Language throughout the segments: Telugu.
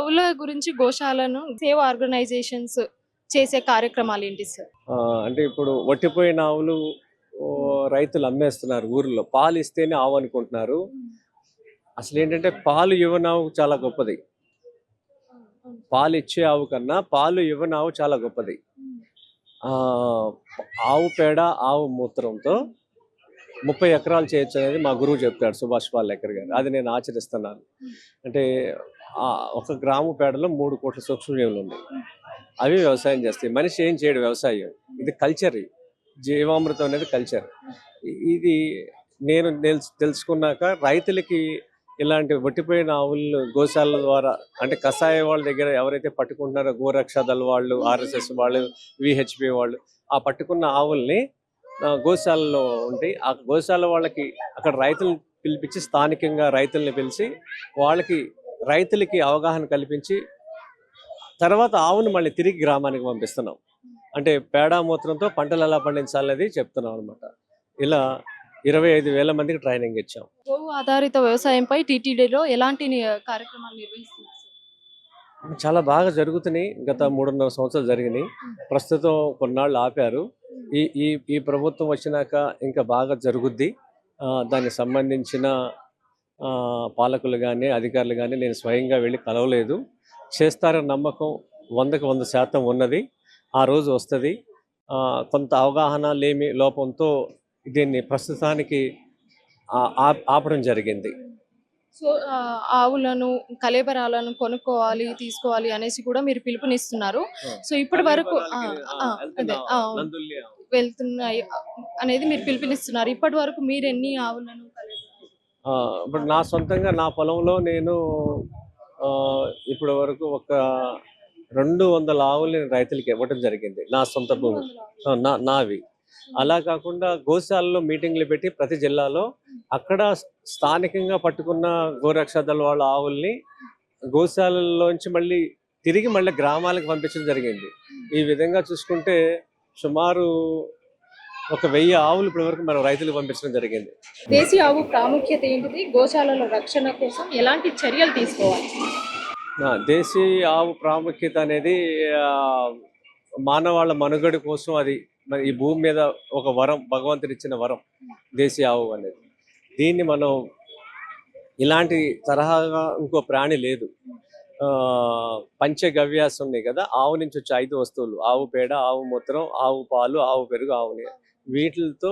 గోవుల గురించి గోశాలను సేవ ఆర్గనైజేషన్స్ చేసే కార్యక్రమాలు ఏంటి సార్? అంటే ఇప్పుడు వట్టిపోయిన ఆవులు రైతులు అమ్మేస్తున్నారు ఊర్లో. పాలు ఇస్తేనే ఆవు అనుకుంటున్నారు. అసలు ఏంటంటే పాలు ఇవ్వని ఆవు చాలా గొప్పది. పాలు ఇచ్చే ఆవు కన్నా పాలు ఇవ్వని ఆవు చాలా గొప్పది. ఆవు పేడ ఆవు మూత్రంతో 30 ఎకరాలు చేయొచ్చు అనేది మా గురువు చెప్తాడు, సుభాష్ పాలేకర్ గారు. అది నేను ఆచరిస్తున్నాను. అంటే ఒక గ్రాము పేడలో 3 కోట్ల సూక్ష్మజీవులు ఉన్నాయి. అవి వ్యవసాయం చేస్తాయి. మనిషి ఏం చేయడు వ్యవసాయం. ఇది కల్చర్. జీవామృతం అనేది కల్చర్. ఇది నేను తెలుసుకున్నాక రైతులకి ఇలాంటి వట్టిపోయిన ఆవులు గోశాల ద్వారా, అంటే కషాయ వాళ్ళ దగ్గర ఎవరైతే పట్టుకుంటున్నారో, గోరక్ష దళ వాళ్ళు, ఆర్ఎస్ఎస్ వాళ్ళు, విహెచ్పి వాళ్ళు, ఆ పట్టుకున్న ఆవుల్ని గోశాలలో ఉంటాయి. ఆ గోశాల వాళ్ళకి అక్కడ రైతులను పిలిపించి, స్థానికంగా రైతుల్ని పిలిచి రైతులకి అవగాహన కల్పించి తర్వాత ఆవును మళ్ళీ తిరిగి గ్రామానికి పంపిస్తున్నాం. అంటే పేడా మూత్రంతో పంటలు ఎలా పండించాలనేది చెప్తున్నాం అనమాట. ఇలా 25,000 మందికి ట్రైనింగ్ ఇచ్చాం. గోవు ఆధారిత వ్యవసాయంపై టీటీడీలో ఎలాంటి కార్యక్రమాలు నిర్వహిస్తున్నారు? చాలా బాగా జరుగుతున్నాయి. గత 3.5 సంవత్సరాలు జరిగినాయి. ప్రస్తుతం కొన్నాళ్ళు ఆపారు. ఈ ప్రభుత్వం వచ్చినాక ఇంకా బాగా జరుగుద్ది. దానికి సంబంధించిన పాలకులు కానీ అధికారులు కానీ నేను స్వయంగా వెళ్ళి కలవలేదు. చేస్తారన్న నమ్మకం 100కి 100% ఉన్నది. ఆ రోజు వస్తుంది. కొంత అవగాహన లోపంతో దీన్ని ప్రస్తుతానికి ఆపడం జరిగింది. సో ఆవులను, కలేబరాలను కొనుక్కోవాలి, తీసుకోవాలి అనేసి కూడా మీరు పిలుపునిస్తున్నారు. సో ఇప్పటి వరకు వెళ్తున్నాయి అనేది మీరు పిలుపునిస్తున్నారు. ఇప్పటి వరకు మీరు ఎన్ని ఆవులను, ఇప్పుడు నా సొంతంగా నా పొలంలో నేను ఇప్పటి వరకు ఒక 200 ఆవులు రైతులకి ఇవ్వడం జరిగింది. నా సొంత భూమి నావి. అలా కాకుండా గోశాలలో మీటింగ్లు పెట్టి ప్రతి జిల్లాలో అక్కడ స్థానికంగా పట్టుకున్న గోరక్ష దళ వాళ్ళ ఆవుల్ని గోశాలలోంచి మళ్ళీ గ్రామాలకు పంపించడం జరిగింది. ఈ విధంగా చూసుకుంటే సుమారు ఒక 1000 ఆవులు ఇప్పటి వరకు మనం రైతులకు పంపించడం జరిగింది. దేశీ ఆవు ప్రాముఖ్యత ఏంటిది? గోశాలలో రక్షణ కోసం ఎలాంటి చర్యలు తీసుకోవాలి? దేశీ ఆవు ప్రాముఖ్యత అనేది మానవాళ్ళ మనుగడ కోసం, అది ఈ భూమి మీద ఒక వరం, భగవంతుడు ఇచ్చిన వరం దేశీ ఆవు అనేది. దీన్ని మనం ఇలాంటి తరహాగా ఇంకో ప్రాణి లేదు. పంచగవ్యాసం ఉన్నాయి కదా, ఆవు నుంచి వచ్చే 5 వస్తువులు: ఆవు పేడ, ఆవు మూత్రం, ఆవు పాలు, ఆవు పెరుగు, ఆవు నీరు. వీటితో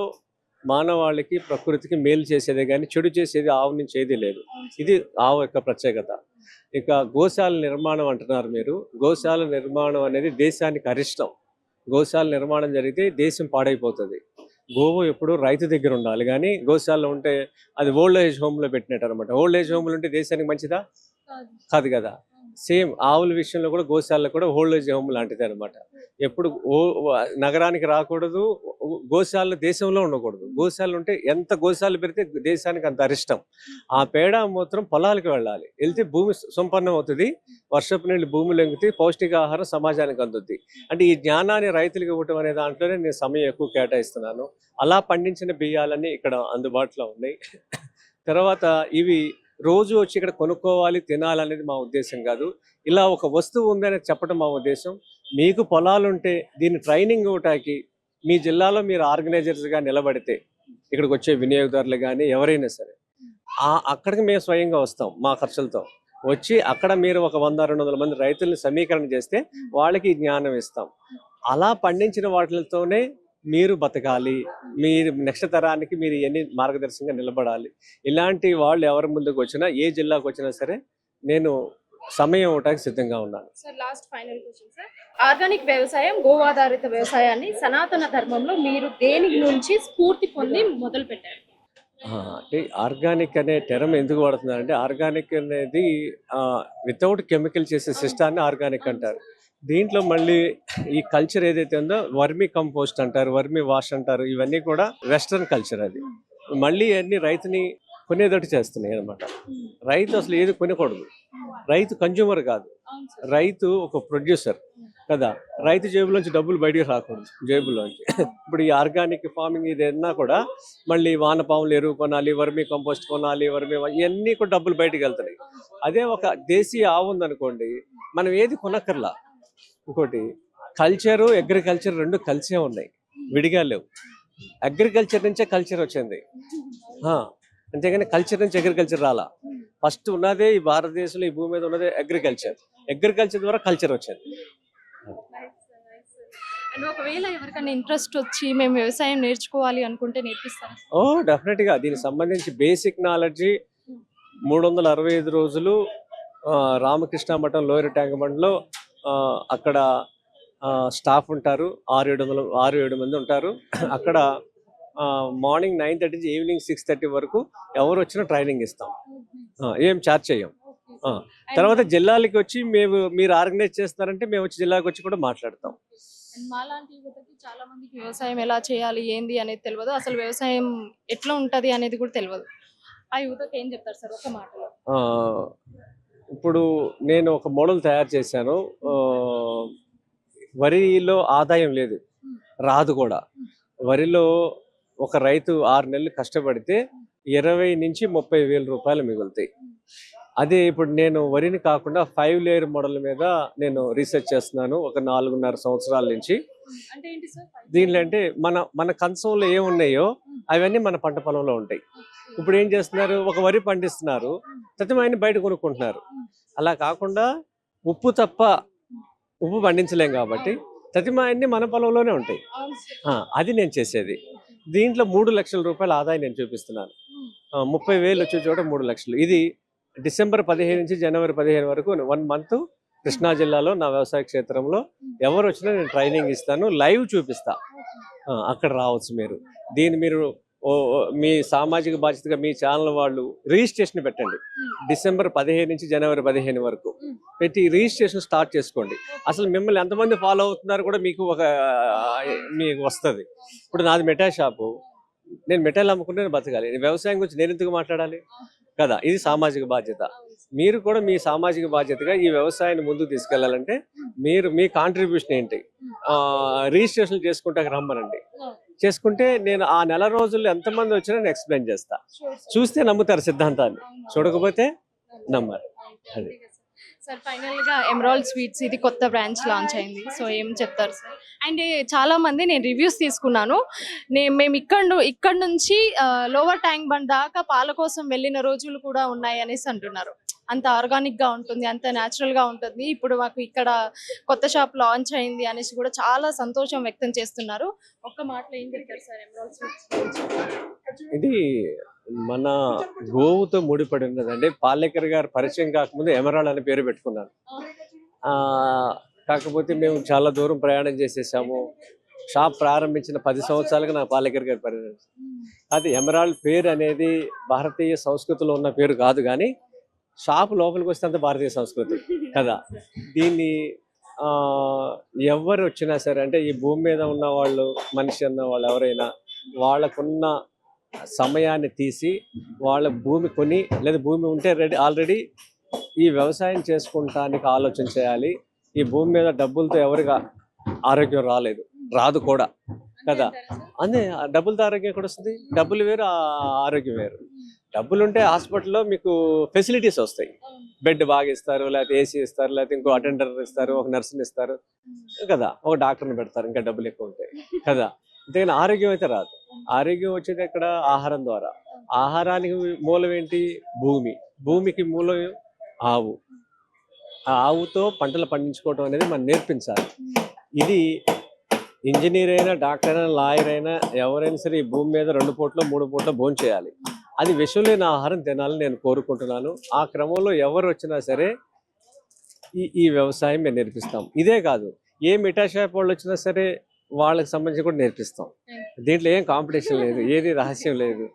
మానవాళికి, ప్రకృతికి మేలు చేసేదే కానీ చెడు చేసేది ఆవు నుంచి ఏది లేదు. ఇది ఆవు యొక్క ప్రత్యేకత. ఇక గోశాల నిర్మాణం అంటున్నారు మీరు. గోశాల నిర్మాణం అనేది దేశానికి అరిష్టం. గోశాల నిర్మాణం జరిగితే దేశం పాడైపోతుంది. గోవు ఎప్పుడు రైతు దగ్గర ఉండాలి, కానీ గోశాలలో ఉంటే అది ఓల్డ్ ఏజ్ హోమ్లో పెట్టినట్టు అనమాట. ఓల్డ్ ఏజ్ హోమ్లో ఉంటే దేశానికి మంచిదా? కాదు కదా. సేమ్ ఆవుల విషయంలో కూడా గోశాలలో కూడా ఓల్డ్ ఏజ్ హోమ్ లాంటిది అనమాట. ఎప్పుడు నగరానికి రాకూడదు, గోశాల దేశంలో ఉండకూడదు. గోశాల ఉంటే ఎంత గోశాల పెడితే దేశానికి అంత అరిష్టం. ఆ పేడ మూత్రం పొలాలకు వెళ్ళాలి, వెళ్తే భూమి సంపన్నం అవుతుంది, వర్షపు నీళ్ళు భూమిలో ఎంగుతాయి, పౌష్టికాహారం సమాజానికి అందుద్ది. అంటే ఈ జ్ఞానాన్ని రైతులకు ఇవ్వటం అనే దాంట్లోనే నేను సమయం ఎక్కువ కేటాయిస్తున్నాను. అలా పండించిన బియ్యాలన్నీ ఇక్కడ అందుబాటులో ఉన్నాయి. తర్వాత ఇవి రోజు వచ్చి ఇక్కడ కొనుక్కోవాలి, తినాలనేది మా ఉద్దేశం కాదు. ఇలా ఒక వస్తువు ఉందని చెప్పడం మా ఉద్దేశం. మీకు పొలాలుంటే దీన్ని ట్రైనింగ్ ఇవ్వటానికి మీ జిల్లాలో మీరు ఆర్గనైజర్స్గా నిలబడితే, ఇక్కడికి వచ్చే వినియోగదారులు కానీ ఎవరైనా సరే, అక్కడికి మేము స్వయంగా వస్తాం మా ఖర్చులతో. వచ్చి అక్కడ మీరు ఒక 100-200 మంది రైతుల్ని సమీకరణ చేస్తే వాళ్ళకి జ్ఞానం ఇస్తాం. అలా పండించిన వాటితోనే మీరు బతకాలి, మీరు నెక్స్ట్ తరానికి మీరు ఎన్ని మార్గదర్శకంగా నిలబడాలి. ఇలాంటి వాళ్ళు ఎవరి ముందుకు వచ్చినా, ఏ జిల్లాకు వచ్చినా సరే నేను సమయం ఇవ్వడానికి సిద్ధంగా ఉన్నాను. Sir, last final question sir. Organic వ్యవసాయం, గో ఆధారిత వ్యవసాయాన్ని సనాతన ధర్మంలో మీరు దేని నుంచి స్ఫూర్తి పొంది మొదలు పెట్టారు? అంటే ఆర్గానిక్ అనే టర్మ్ ఎందుకు వాడుతున్నారంటే, ఆర్గానిక్ అనేది వితౌట్ కెమికల్ చేసే సిస్టాన్ని ఆర్గానిక్ అంటారు. దీంట్లో మళ్ళీ ఈ కల్చర్ ఏదైతే ఉందో వర్మీ కంపోస్ట్ అంటారు, వర్మీ వాష్ అంటారు. ఇవన్నీ కూడా వెస్ట్రన్ కల్చర్. అది మళ్ళీ అన్ని రైతుని కొనేదట్టు చేస్తున్నాయి అనమాట. రైతు అసలు ఏది కొనకూడదు. రైతు కన్జ్యూమర్ కాదు, రైతు ఒక ప్రొడ్యూసర్. కదా. రైతు జేబులోంచి డబ్బులు బయటికి రాకూడదు, జేబులోంచి. ఇప్పుడు ఈ ఆర్గానిక్ ఫార్మింగ్ ఇది అన్నా కూడా మళ్ళీ వానపాములు ఎరువు కొనాలి, వర్మీ కంపోస్ట్ కొనాలి, ఇవన్నీ కూడా డబ్బులు బయటికి వెళ్తున్నాయి. అదే ఒక దేశీయ ఆవు ఉందనుకోండి, మనం ఏది కొనక్కర్లా. ఇంకోటి కల్చరు అగ్రికల్చర్ రెండు కలిసే ఉన్నాయి, విడిగా లేవు. అగ్రికల్చర్ నుంచే కల్చర్ వచ్చింది, అంతేగాని కల్చర్ నుంచి అగ్రికల్చర్ రాలా. ఫస్ట్ ఉన్నదే ఈ భారతదేశంలో ఈ భూమి మీద ఉన్నదే అగ్రికల్చర్. అగ్రికల్చర్ ద్వారా కల్చర్ వచ్చింది. అండ్ ఒకవేళ ఎవరికైనా ఇంట్రెస్ట్ వచ్చి మేము వ్యవసాయం నేర్చుకోవాలి అనుకుంటే నేర్పిస్తారా? డెఫినెట్గా దీనికి సంబంధించి బేసిక్ నాలెడ్జి 365 రోజులు రామకృష్ణ మఠం లోయర్ ట్యాంక్ బండ్లో అక్కడ స్టాఫ్ ఉంటారు, 6-7 మంది ఉంటారు. అక్కడ మార్నింగ్ 9:30 నుంచి ఈవినింగ్ 6:30 వరకు ఎవరు వచ్చినా ట్రైనింగ్ ఇస్తాం, ఏం ఛార్జ్ చేయం. తర్వాత జిల్లాలకి వచ్చి మీరు ఆర్గనైజ్ చేస్తారంటే మేము వచ్చి జిల్లాకి వచ్చి కూడా మాట్లాడతాం. మాలాంటి యువతకి చాలా మందికి వ్యవసాయం ఎలా చేయాలి ఏంది అనేది తెలియదు, అసలు వ్యవసాయం ఎట్లా ఉంటది అనేది కూడా తెలియదు. ఆ యువతకి ఏం చెప్తారు సార్ ఒక మాటలో? ఇప్పుడు నేను ఒక మోడల్ తయారు చేశాను. వరిలో ఆదాయం లేదు, రాదు కూడా. వరిలో ఒక రైతు 6 నెలలు కష్టపడితే 20 నుంచి 30 వేల రూపాయలు మిగులుతాయి. అదే ఇప్పుడు నేను వరిని కాకుండా 5 లేయర్ మోడల్ మీద నేను రీసెర్చ్ చేస్తున్నాను ఒక 4.5 సంవత్సరాల నుంచి. దీనిలో అంటే మన కంచంలో ఏమున్నాయో అవన్నీ మన పంట పొలంలో ఉంటాయి. ఇప్పుడు ఏం చేస్తున్నారు, ఒక వరి పండిస్తున్నారు, తతిమాయన్ని బయట కొనుక్కుంటున్నారు. అలా కాకుండా ఉప్పు పండించలేం కాబట్టి తతిమాయన్ని మన పొలంలోనే ఉంటాయి. అది నేను చేసేది. దీంట్లో 3 లక్షల రూపాయల ఆదాయం నేను చూపిస్తున్నాను. 30,000 వచ్చే చోట 3 లక్షలు. ఇది డిసెంబర్ 15 నుంచి జనవరి 15 వరకు 1 మంత్ కృష్ణా జిల్లాలో నా వ్యవసాయ క్షేత్రంలో ఎవరు వచ్చినా నేను ట్రైనింగ్ ఇస్తాను, లైవ్ చూపిస్తా. అక్కడ రావచ్చు మీరు. దీన్ని మీరు మీ సామాజిక బాధ్యతగా మీ ఛానల్ వాళ్ళు రిజిస్ట్రేషన్ పెట్టండి. డిసెంబర్ 15 నుంచి జనవరి 15 వరకు పెట్టి రిజిస్ట్రేషన్ స్టార్ట్ చేసుకోండి. అసలు మిమ్మల్ని ఎంతమంది ఫాలో అవుతున్నారు కూడా మీకు వస్తుంది. ఇప్పుడు నాది మిఠాయి షాపు, నేను మిఠాయిలు అమ్ముకుంటే బతకాలి. వ్యవసాయం గురించి నేను ఎందుకు మాట్లాడాలి కదా. ఇది సామాజిక బాధ్యత. మీరు కూడా మీ సామాజిక బాధ్యతగా ఈ వ్యవసాయాన్ని ముందుకు తీసుకెళ్లాలంటే మీ కాంట్రిబ్యూషన్ ఏంటి, రిజిస్ట్రేషన్ చేసుకుంటే రమ్మనండి. చేసుకుంటే నేను ఆ నెల రోజుల్లో ఎంతమంది వచ్చినా నేను ఎక్స్ప్లెయిన్ చేస్తా. చూస్తే నమ్ముతారు సిద్ధాంతాన్ని, చూడకపోతే నమ్మరు. అది సార్. ఫైనల్ గా ఎమరాల్డ్ స్వీట్స్ ఇది కొత్త బ్రాంచ్ లాంచ్ అయింది, సో ఏం చెప్తారు సార్? అండ్ చాలా మంది నేను రివ్యూస్ తీసుకున్నాను, మేము ఇక్కడ నుంచి లోవర్ ట్యాంక్ బండ్ దాకా పాల కోసం వెళ్ళిన రోజులు కూడా ఉన్నాయి అనేసి అంటున్నారు. అంత ఆర్గానిక్ గా ఉంటుంది, అంత న్యాచురల్ గా ఉంటుంది. ఇప్పుడు మాకు ఇక్కడ కొత్త షాప్ లాంచ్ అయింది అనేసి కూడా చాలా సంతోషం వ్యక్తం చేస్తున్నారు. ఒక్క మాటలో ఏం చెప్తారు సార్ ఎమరాల్డ్ స్వీట్స్? ఇది మన గోవుతో ముడిపడి ఉన్నదండి. పాలేకర్ గారు పరిచయం కాకముందు ఎమరాల్డ్ అనే పేరు పెట్టుకున్నాను. కాకపోతే మేము చాలా దూరం ప్రయాణం చేసేసాము. షాప్ ప్రారంభించిన 10 సంవత్సరాలుగా నా పాలేకర్ గారి పరిచయం. అది ఎమరాల్డ్ పేరు అనేది భారతీయ సంస్కృతిలో ఉన్న పేరు కాదు, కానీ షాపు లోపలికి వస్తే అంత భారతీయ సంస్కృతి కదా. దీన్ని ఎవరు వచ్చినా సరే, అంటే ఈ భూమి మీద ఉన్న వాళ్ళు, మనిషి అన్న వాళ్ళు ఎవరైనా వాళ్ళకున్న సమయాన్ని తీసి వాళ్ళ భూమి కొని, లేదా భూమి ఉంటే ఆల్రెడీ ఈ వ్యవసాయం చేసుకుంటానికి ఆలోచన చేయాలి. ఈ భూమి మీద డబ్బులతో ఎవరిగా ఆరోగ్యం రాదు కూడా కదా. అదే డబ్బులతో ఆరోగ్యం ఎక్కడ వస్తుంది? డబ్బులు వేరు, ఆరోగ్యం వేరు. డబ్బులు ఉంటే హాస్పిటల్లో మీకు ఫెసిలిటీస్ వస్తాయి, బెడ్ బాగా ఇస్తారు, లేకపోతే ఏసీ ఇస్తారు, లేకపోతే ఇంకో అటెండర్ ఇస్తారు, ఒక నర్సుని ఇస్తారు కదా, ఒక డాక్టర్ని పెడతారు ఇంకా డబ్బులు ఎక్కువ ఉంటాయి కదా. అంతేగాని ఆరోగ్యం అయితే రాదు. ఆరోగ్యం వచ్చేది ఎక్కడ? ఆహారం ద్వారా. ఆహారానికి మూలం ఏంటి? భూమికి మూలం ఆవు. ఆ ఆవుతో పంటలు పండించుకోవడం అనేది మనం నేర్పించాలి. ఇది ఇంజనీర్ అయినా, డాక్టర్ అయినా, లాయర్ అయినా ఎవరైనా సరే ఈ భూమి మీద 2 పూటలో 3 పూటలో భోజనం చేయాలి. అది విషం లేని ఆహారం తినాలని నేను కోరుకుంటున్నాను. ఆ క్రమంలో ఎవరు వచ్చినా సరే ఈ వ్యవసాయం మేము నేర్పిస్తాం. ఇదే కాదు, ఏ మిఠాయి షాప్ వాళ్ళు వచ్చినా సరే వాళ్ళకి సంబంధించి కూడా నేర్పిస్తాం. దీంట్లో ఏం కాంపిటీషన్ లేదు, ఏది రహస్యం లేదు,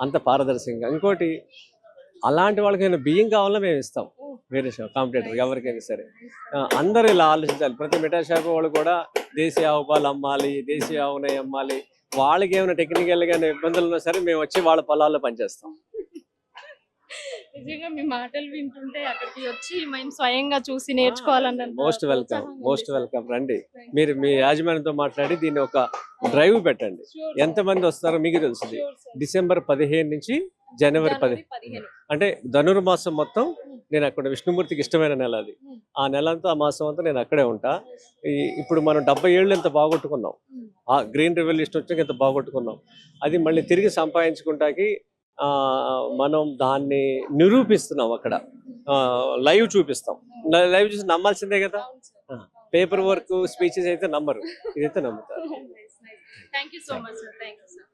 అంత పారదర్శకంగా. ఇంకోటి, అలాంటి వాళ్ళకి నేను బియ్యం కావాలో మేము ఇస్తాం, వేరే షాప్ కాంపిటేటర్ ఎవరికైనా సరే. అందరూ ఇలా ఆలోచించాలి. ప్రతి మిఠాయి షాప్ వాళ్ళు కూడా దేశీయ ఆవు పాలు అమ్మాలి, దేశీయ ఆవు నెయ్యి అమ్మాలి. వాళ్ళకి ఏమైనా టెక్నికల్గా ఇబ్బందులు ఉన్నా సరే మేము వచ్చి వాళ్ళ పొలాల్లో పనిచేస్తాం. నిజంగా మీ మాటలు వింటుంటే అక్కడికి వచ్చి మేము స్వయంగా చూసి నేర్చుకోవాలన్న మోస్ట్ వెల్కమ్, మోస్ట్ వెల్కమ్. రండి, మీరు మీ యాజమాన్యంతో మాట్లాడి దీన్ని ఒక డ్రైవ్ పెట్టండి. ఎంతమంది వస్తారో మీకు తెలుస్తుంది. డిసెంబర్ 15 నుంచి జనవరి 10 అంటే ధనుర్మాసం మొత్తం నేను అక్కడ, విష్ణుమూర్తికి ఇష్టమైన నెల అది. ఆ నెల అంతా, ఆ మాసం అంతా నేను అక్కడే ఉంటా. ఇప్పుడు మనం 70 ఏళ్ళు ఎంత బాగొట్టుకున్నాం, ఆ గ్రీన్ రెవల్యూషన్ వచ్చాక ఎంత బాగొట్టుకున్నాం. అది మళ్ళీ తిరిగి సంపాదించుకుంటాకి మనం దాన్ని నిరూపిస్తున్నాం అక్కడ. లైవ్ చూపిస్తాం. లైవ్ చూసి నమ్మాల్సిందే కదా. పేపర్ వర్క్, స్పీచెస్ అయితే నమ్మరు, ఇదైతే నమ్ముతారు. Thank you so much sir. Thank you sir.